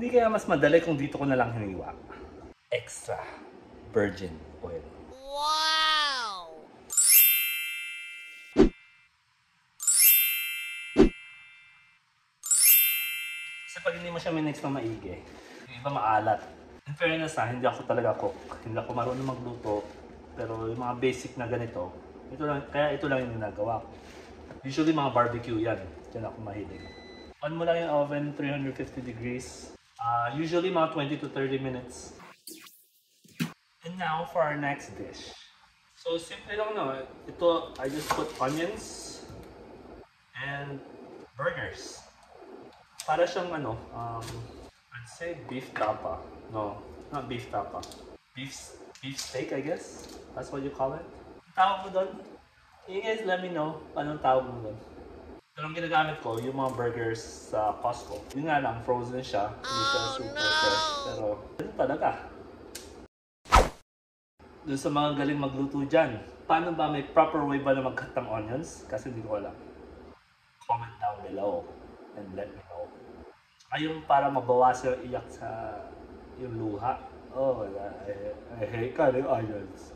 Hindi kaya mas madali kung dito ko na lang hiniwa. Extra virgin oil. Wow! Kasi pag hindi mo siya minix na maigi, yung iba maalat. In fairness hindi ako talaga cook. Hindi ako marunong magluto. Pero yung mga basic na ganito, kaya ito lang yung ginagawa ko. Usually mga barbecue yan. Diyan ako mahilig. On mo lang yung oven, 350 degrees. Usually mga 20 to 30 minutes. And now for our next dish. So simple lang no. Ito, I just put onions and burgers. Para siyang ano, I'd say beef tapa. No, not beef tapa. Beef steak, I guess. That's what you call it. Ang tawag mo doon? You guys let me know anong tawag mo doon. Pero ang ginagamit ko, yung mga burgers sa Costco. Yun nga lang, frozen siya. Hindi siya super fresh. Pero, yun talaga. Doon sa mga galing magluto dyan, paano ba may proper way ba na mag-cut ng onions? Kasi hindi ko alam. Comment down below and let me know. Ayun para mabawasan yung iyak sa yung luha. Oh, I hate cutting onions.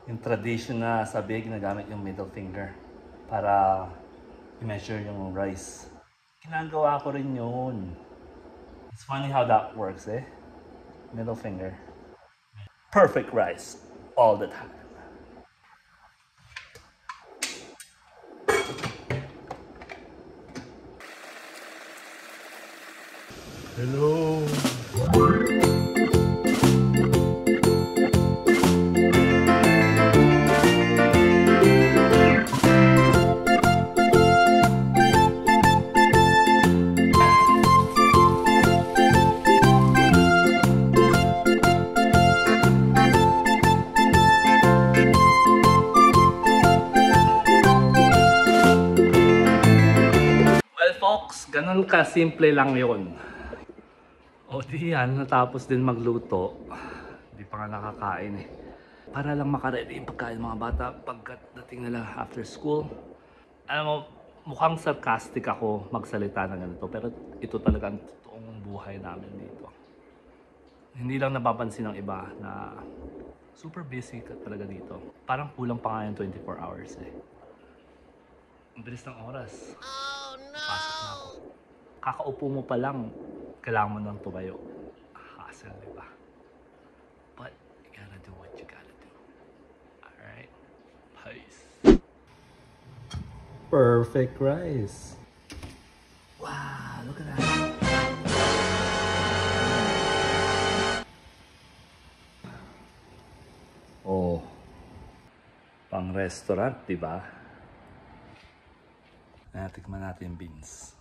Yung tradition na sabi, ginagamit yung middle finger para i-measure yung rice. Ginagawa ko rin yun. It's funny how that works, eh? Middle finger. Perfect rice all the time. Hello. Folks, ganun ka simple lang yun. O di yan, natapos din magluto. Di pa nga nakakain eh. Para lang makaredy yung pagkain mga bata pagdating nila after school. Alam mo, mukhang sarcastic ako magsalita ng ganito. Pero ito talaga ang totoong buhay namin dito. Hindi lang napapansin ng iba na super busy ka talaga dito. Parang kulang pa nga yung 24 hours eh. Ang bilis ng oras. Oh no! Pasok na ako. Kakaupo mo pa lang, kailangan mo nang tumayo. Hassle, diba? But, you gotta do what you gotta do. Alright? Peace. Perfect rice. Wow, look at that. Oh. Pang restaurant, diba? Tikman natin yung beans.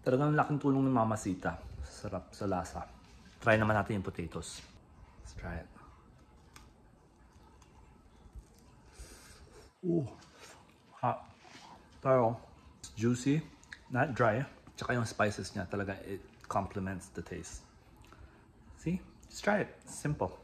Talagang laking tulong ng Mamacita. Sarap sa lasa. Try naman natin yung potatoes. Let's try it. Ooh. Hot. Pero, it's juicy. Not dry. Tsaka yung spices niya talaga, it complements the taste. See? Just try it. It's simple.